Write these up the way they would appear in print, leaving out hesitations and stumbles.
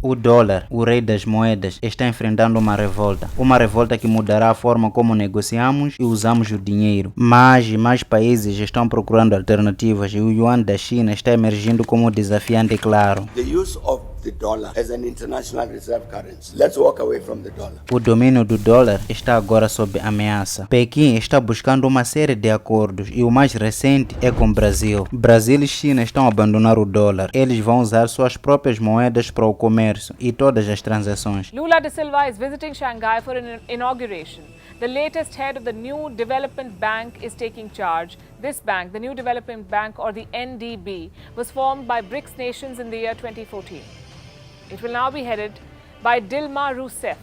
O dólar, o rei das moedas, está enfrentando uma revolta. Uma revolta que mudará a forma como negociamos e usamos o dinheiro. Mas mais países estão procurando alternativas e o yuan da China está emergindo como desafiante claro. The use of the dollar as an international reserve currency. Let's walk away from the dollar. O domínio do dólar está agora sob ameaça. Pequim está buscando uma série de acordos e o mais recente é com o Brasil. Brasil e China estão a abandonar o dólar. Eles vão usar suas próprias moedas para o comércio e todas as transações. Lula da Silva is visiting Shanghai for an inauguration. The latest head of the New Development Bank is taking charge. This bank, the New Development Bank or the NDB, was formed by BRICS nations in the year 2014. It will now be headed by Dilma Rousseff.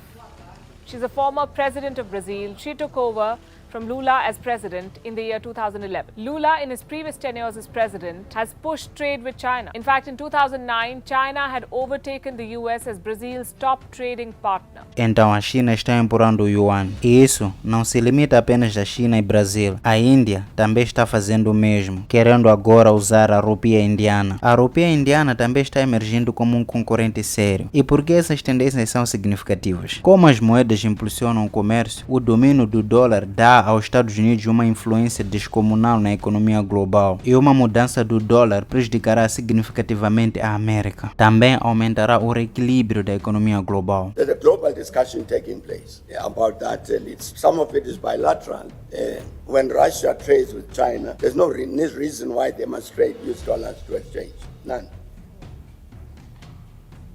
She's a former president of Brazil. She took over from Lula as president in the year 2011. Lula, in his previous tenures as president, has pushed trade with China. In fact, in 2009, China had overtaken the US as Brazil's top trading partner. Então a China está empurrando o yuan. E isso não se limita apenas a China e Brasil. A Índia também está fazendo o mesmo, querendo agora usar a rupia indiana. A rupia indiana também está emergindo como um concorrente sério. E por que essas tendências são significativas? Como as moedas impulsionam o comércio, o domínio do dólar dá aos Estados Unidos uma influência descomunal na economia global e uma mudança do dólar prejudicará significativamente a América. Também aumentará o reequilíbrio da economia global. There's a global discussion taking place about that, and some of it is bilateral. When Russia trades with China, there's no reason why they must use dollars to exchange. None.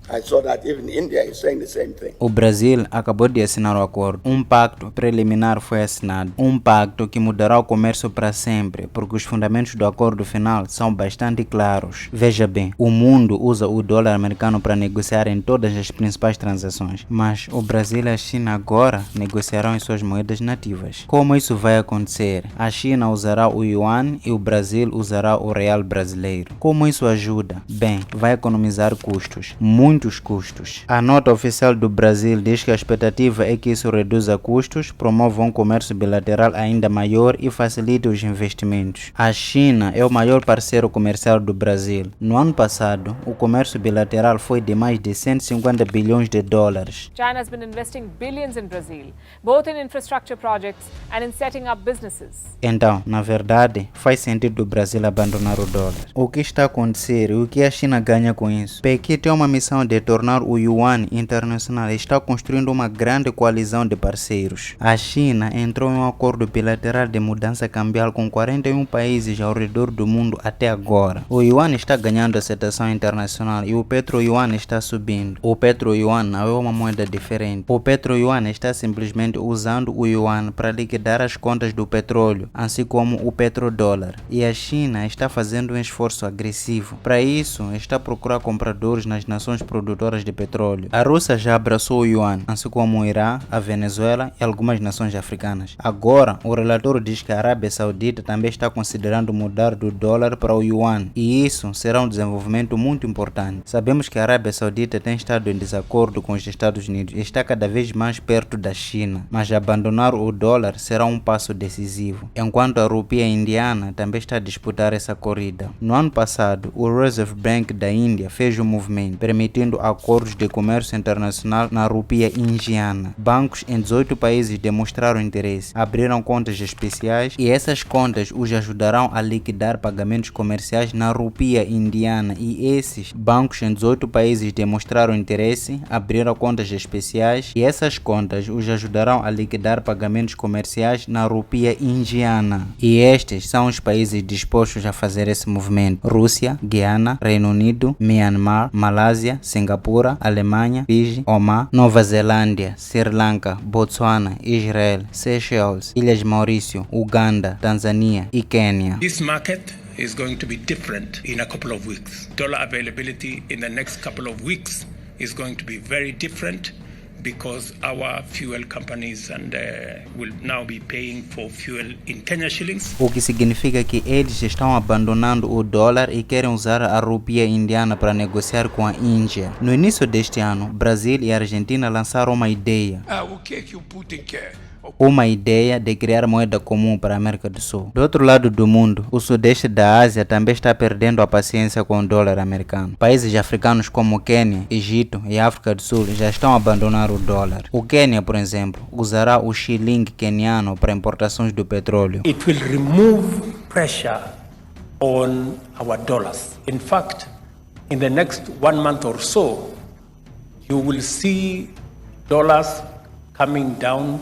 I saw that even India is saying the same thing. O Brasil acabou de assinar o acordo. Um pacto preliminar foi assinado. Um pacto que mudará o comércio para sempre, porque os fundamentos do acordo final são bastante claros. Veja bem, o mundo usa o dólar americano para negociar em todas as principais transações, mas o Brasil e a China agora negociarão em suas moedas nativas. Como isso vai acontecer? A China usará o yuan e o Brasil usará o real brasileiro. Como isso ajuda? Bem, vai economizar custos. Muitos custos. A nota oficial do Brasil diz que a expectativa é que isso reduza custos, promova um comércio bilateral ainda maior e facilite os investimentos. A China é o maior parceiro comercial do Brasil. No ano passado, o comércio bilateral foi de mais de 150 bilhões de dólares. China has been investing billions in Brazil, both in infrastructure projects and in setting up businesses. Então, na verdade, faz sentido o Brasil abandonar o dólar. O que está a acontecer e o que a China ganha com isso? Pequim tem uma missão de tornar o yuan internacional e está construindo uma grande coalizão de parceiros. A China entrou em um acordo bilateral de mudança cambial com 41 países ao redor do mundo até agora. O yuan está ganhando aceitação internacional e o petro-yuan está subindo. O petro-yuan não é uma moeda diferente. O petro-yuan está simplesmente usando o yuan para liquidar as contas do petróleo, assim como o petrodólar. E a China está fazendo um esforço agressivo. Para isso, está a procurar compradores nas nações produtoras de petróleo. A Rússia já abraçou o yuan, assim como o Irã, a Venezuela e algumas nações africanas. Agora, o relatório diz que a Arábia Saudita também está considerando mudar do dólar para o yuan, e isso será um desenvolvimento muito importante. Sabemos que a Arábia Saudita tem estado em desacordo com os Estados Unidos e está cada vez mais perto da China, mas abandonar o dólar será um passo decisivo, enquanto a rupia indiana também está a disputar essa corrida. No ano passado, o Reserve Bank da Índia fez um movimento, permitindo acordos de comércio internacional na rupia indiana. Bancos em 18 países demonstraram interesse, abriram contas especiais e essas contas os ajudarão a liquidar pagamentos comerciais na rupia indiana. E esses bancos em 18 países demonstraram interesse, abriram contas especiais e essas contas os ajudarão a liquidar pagamentos comerciais na rupia indiana. E estes são os países dispostos a fazer esse movimento: Rússia, Guiana, Reino Unido, Myanmar, Malásia, Singapura, Alemanha, Fiji, Omar, Nova Zelândia, Sri Lanka, Botswana, Israel, Seychelles, Ilhas Maurício, Uganda, Tanzania e Quênia. This market is going to be different in a couple of weeks. Dollar availability in the next couple of weeks is going to be very different, because our fuel companies will now be paying for fuel in Kenya shillings. O que significa que eles estão abandonando o dólar e querem usar a rupia indiana para negociar com a Índia. No início deste ano, Brasil e Argentina lançaram uma ideia. O que é que o Putin quer? uma ideia de criar moeda comum para a América do Sul. Do outro lado do mundo, o sudeste da Ásia também está perdendo a paciência com o dólar americano. Países africanos como Quênia, Egito e África do Sul já estão a abandonar o dólar. O Quênia, por exemplo, usará o shilling queniano para importações do petróleo. It will remove pressure on our dollars. In fact, in the next 1 month or so, you will see dollars coming down,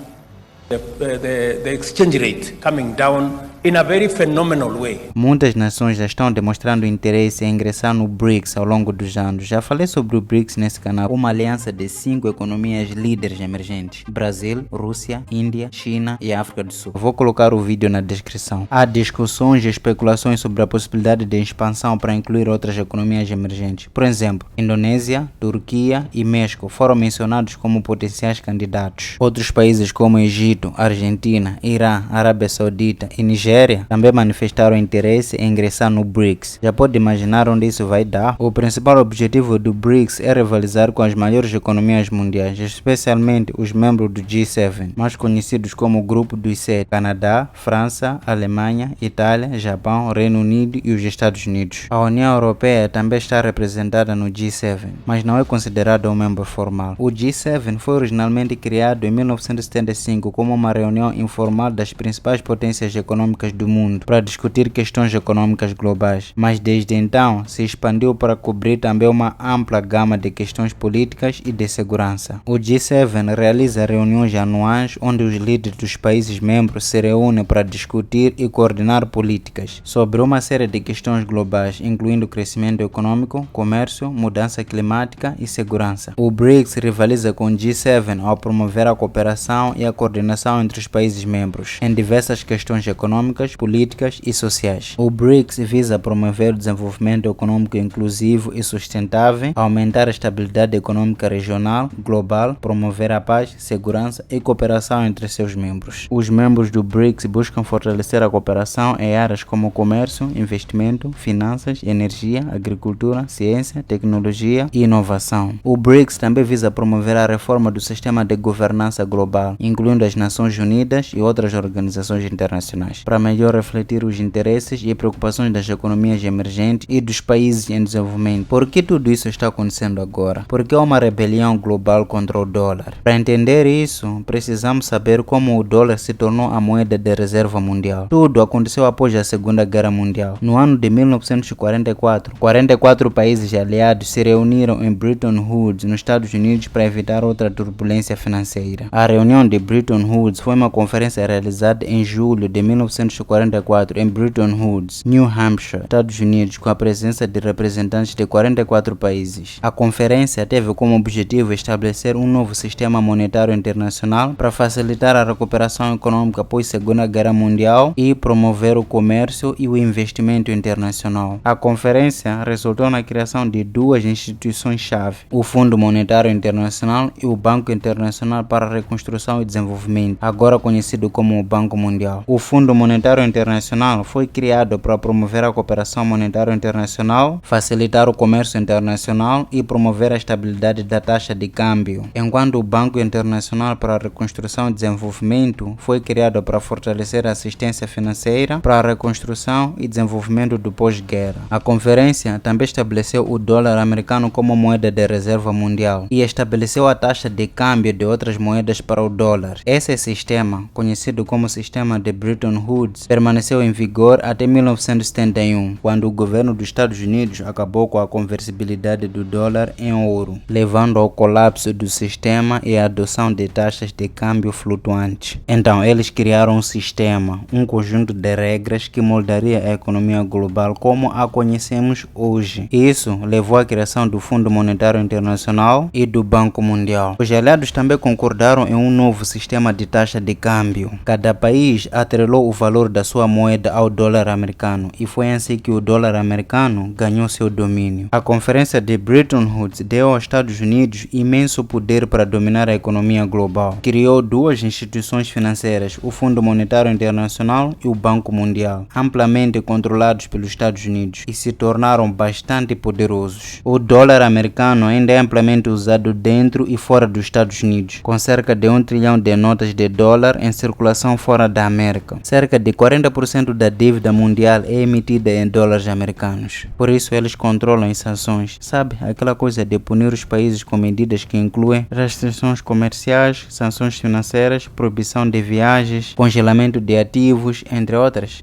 the exchange rate coming down in a very phenomenal way. Muitas nações já estão demonstrando interesse em ingressar no BRICS ao longo dos anos. Já falei sobre o BRICS nesse canal, uma aliança de 5 economias líderes emergentes: Brasil, Rússia, Índia, China e África do Sul. Vou colocar o vídeo na descrição. Há discussões e especulações sobre a possibilidade de expansão para incluir outras economias emergentes. Por exemplo, Indonésia, Turquia e México foram mencionados como potenciais candidatos. Outros países como Egito, Argentina, Irã, Arábia Saudita e Nigéria também manifestaram interesse em ingressar no BRICS. Já pode imaginar onde isso vai dar? O principal objetivo do BRICS é rivalizar com as maiores economias mundiais, especialmente os membros do G7, mais conhecidos como o Grupo dos 7: Canadá, França, Alemanha, Itália, Japão, Reino Unido e os Estados Unidos. A União Europeia também está representada no G7, mas não é considerada um membro formal. O G7 foi originalmente criado em 1975 como uma reunião informal das principais potências econômicas do mundo para discutir questões econômicas globais, mas desde então se expandiu para cobrir também uma ampla gama de questões políticas e de segurança. O G7 realiza reuniões anuais onde os líderes dos países membros se reúnem para discutir e coordenar políticas sobre uma série de questões globais, incluindo crescimento econômico, comércio, mudança climática e segurança. O BRICS rivaliza com o G7 ao promover a cooperação e a coordenação entre os países membros em diversas questões econômicas, políticas e sociais. O BRICS visa promover o desenvolvimento econômico inclusivo e sustentável, aumentar a estabilidade econômica regional, global, promover a paz, segurança e cooperação entre seus membros. Os membros do BRICS buscam fortalecer a cooperação em áreas como comércio, investimento, finanças, energia, agricultura, ciência, tecnologia e inovação. O BRICS também visa promover a reforma do sistema de governança global, incluindo as Nações Unidas e outras organizações internacionais, para melhor refletir os interesses e preocupações das economias emergentes e dos países em desenvolvimento. Por que tudo isso está acontecendo agora? Porque há uma rebelião global contra o dólar. Para entender isso, precisamos saber como o dólar se tornou a moeda de reserva mundial. Tudo aconteceu após a Segunda Guerra Mundial. No ano de 1944, 44 países aliados se reuniram em Bretton Woods, nos Estados Unidos, para evitar outra turbulência financeira. A reunião de Bretton Woods foi uma conferência realizada em julho de 1944 em Bretton Woods, New Hampshire, Estados Unidos, com a presença de representantes de 44 países. A conferência teve como objetivo estabelecer um novo sistema monetário internacional para facilitar a recuperação econômica após a Segunda Guerra Mundial e promover o comércio e o investimento internacional. A conferência resultou na criação de duas instituições-chave: o Fundo Monetário Internacional e o Banco Internacional para a Reconstrução e Desenvolvimento, agora conhecido como o Banco Mundial. O Fundo Monetário Internacional foi criado para promover a cooperação monetária internacional, facilitar o comércio internacional e promover a estabilidade da taxa de câmbio, enquanto o Banco Internacional para a Reconstrução e Desenvolvimento foi criado para fortalecer a assistência financeira para a reconstrução e desenvolvimento do pós-guerra. A conferência também estabeleceu o dólar americano como moeda de reserva mundial e estabeleceu a taxa de câmbio de outras moedas para o dólar. Esse sistema, conhecido como sistema de Bretton Woods, permaneceu em vigor até 1971, quando o governo dos Estados Unidos acabou com a conversibilidade do dólar em ouro, levando ao colapso do sistema e à adoção de taxas de câmbio flutuantes. Então, eles criaram um sistema, um conjunto de regras que moldaria a economia global como a conhecemos hoje. Isso levou à criação do Fundo Monetário Internacional e do Banco Mundial. Os aliados também concordaram em um novo sistema de taxa de câmbio. Cada país atrelou o valor valor da sua moeda ao dólar americano, e foi assim que o dólar americano ganhou seu domínio. A Conferência de Bretton Woods deu aos Estados Unidos imenso poder para dominar a economia global. Criou duas instituições financeiras, o Fundo Monetário Internacional e o Banco Mundial, amplamente controlados pelos Estados Unidos, e se tornaram bastante poderosos. O dólar americano ainda é amplamente usado dentro e fora dos Estados Unidos, com cerca de 1 trilhão de notas de dólar em circulação fora da América. Cerca de 40% da dívida mundial é emitida em dólares americanos. Por isso eles controlam as sanções. Sabe, aquela coisa de punir os países com medidas que incluem restrições comerciais, sanções financeiras, proibição de viagens, congelamento de ativos, entre outras.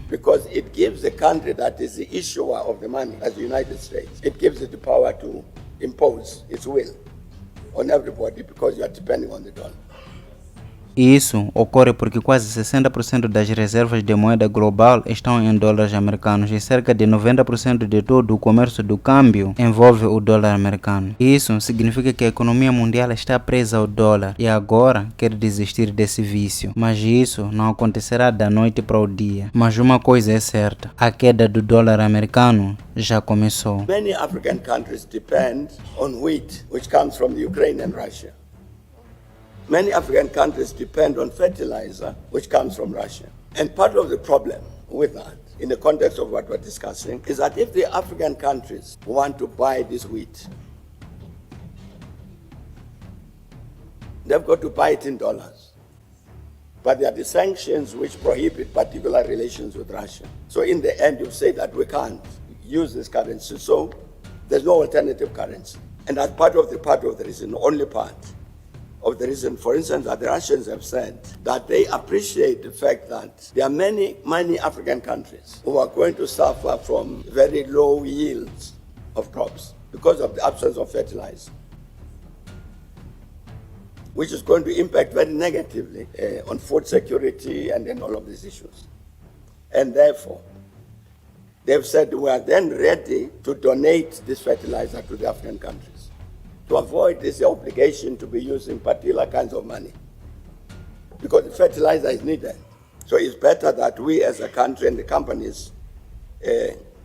Because it gives the country that is the issuer of the money, as the United States, it gives it the power to impose its will on everybody because you are depending on the dollar. E isso ocorre porque quase 60% das reservas de moeda global estão em dólares americanos e cerca de 90% de todo o comércio do câmbio envolve o dólar americano. Isso significa que a economia mundial está presa ao dólar e agora quer desistir desse vício. Mas isso não acontecerá da noite para o dia. Mas uma coisa é certa, a queda do dólar americano já começou. Many African countries depend on wheat, which comes from the Ukraine and Russia. Many African countries depend on fertilizer, which comes from Russia. And part of the problem with that, in the context of what we're discussing, is that if the African countries want to buy this wheat, they've got to buy it in dollars. But there are the sanctions which prohibit particular relations with Russia. So in the end, you say that we can't use this currency, so there's no alternative currency. And that's part of the reason, only part of the reason, for instance, that the Russians have said that they appreciate the fact that there are many African countries who are going to suffer from very low yields of crops because of the absence of fertilizer, which is going to impact very negatively on food security and then all of these issues. And therefore, they've said we are then ready to donate this fertilizer to the African countries, to avoid this obligation to be using particular kinds of money, because the fertilizer is needed. So it's better that we as a country and the companies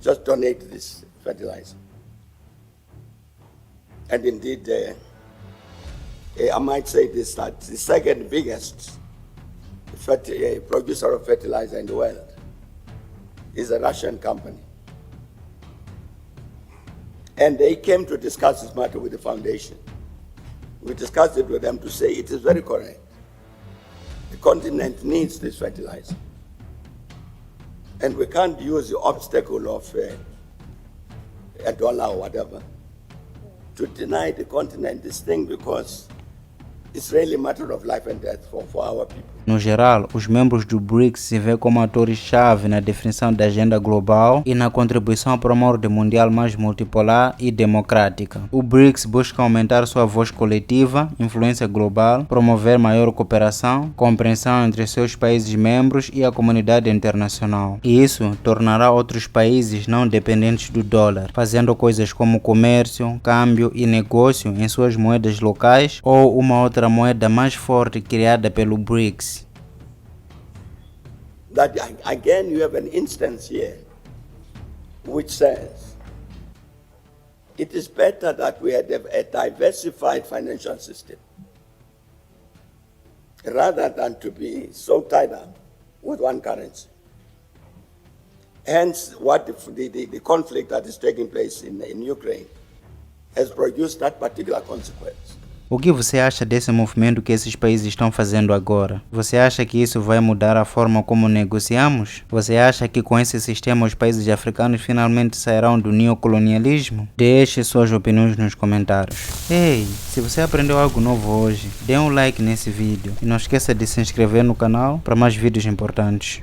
just donate this fertilizer. And indeed, I might say this, that the second biggest producer of fertilizer in the world is a Russian company. And they came to discuss this matter with the foundation. We discussed it with them to say it is very correct. The continent needs this fertilizer. And we can't use the obstacle of a dollar or whatever to deny the continent this thing, because it's really a matter of life and death for our people. No geral, os membros do BRICS se vê como atores-chave na definição da agenda global e na contribuição para uma ordem mundial mais multipolar e democrática. O BRICS busca aumentar sua voz coletiva, influência global, promover maior cooperação, compreensão entre seus países membros e a comunidade internacional. E isso tornará outros países não dependentes do dólar, fazendo coisas como comércio, câmbio e negócio em suas moedas locais ou uma outra moeda mais forte criada pelo BRICS. That again, you have an instance here which says it is better that we had a diversified financial system rather than to be so tied up with one currency. Hence, what the conflict that is taking place in Ukraine has produced that particular consequence. O que você acha desse movimento que esses países estão fazendo agora? Você acha que isso vai mudar a forma como negociamos? Você acha que com esse sistema os países africanos finalmente sairão do neocolonialismo? Deixe suas opiniões nos comentários. Ei, se você aprendeu algo novo hoje, dê um like nesse vídeo e não esqueça de se inscrever no canal para mais vídeos importantes.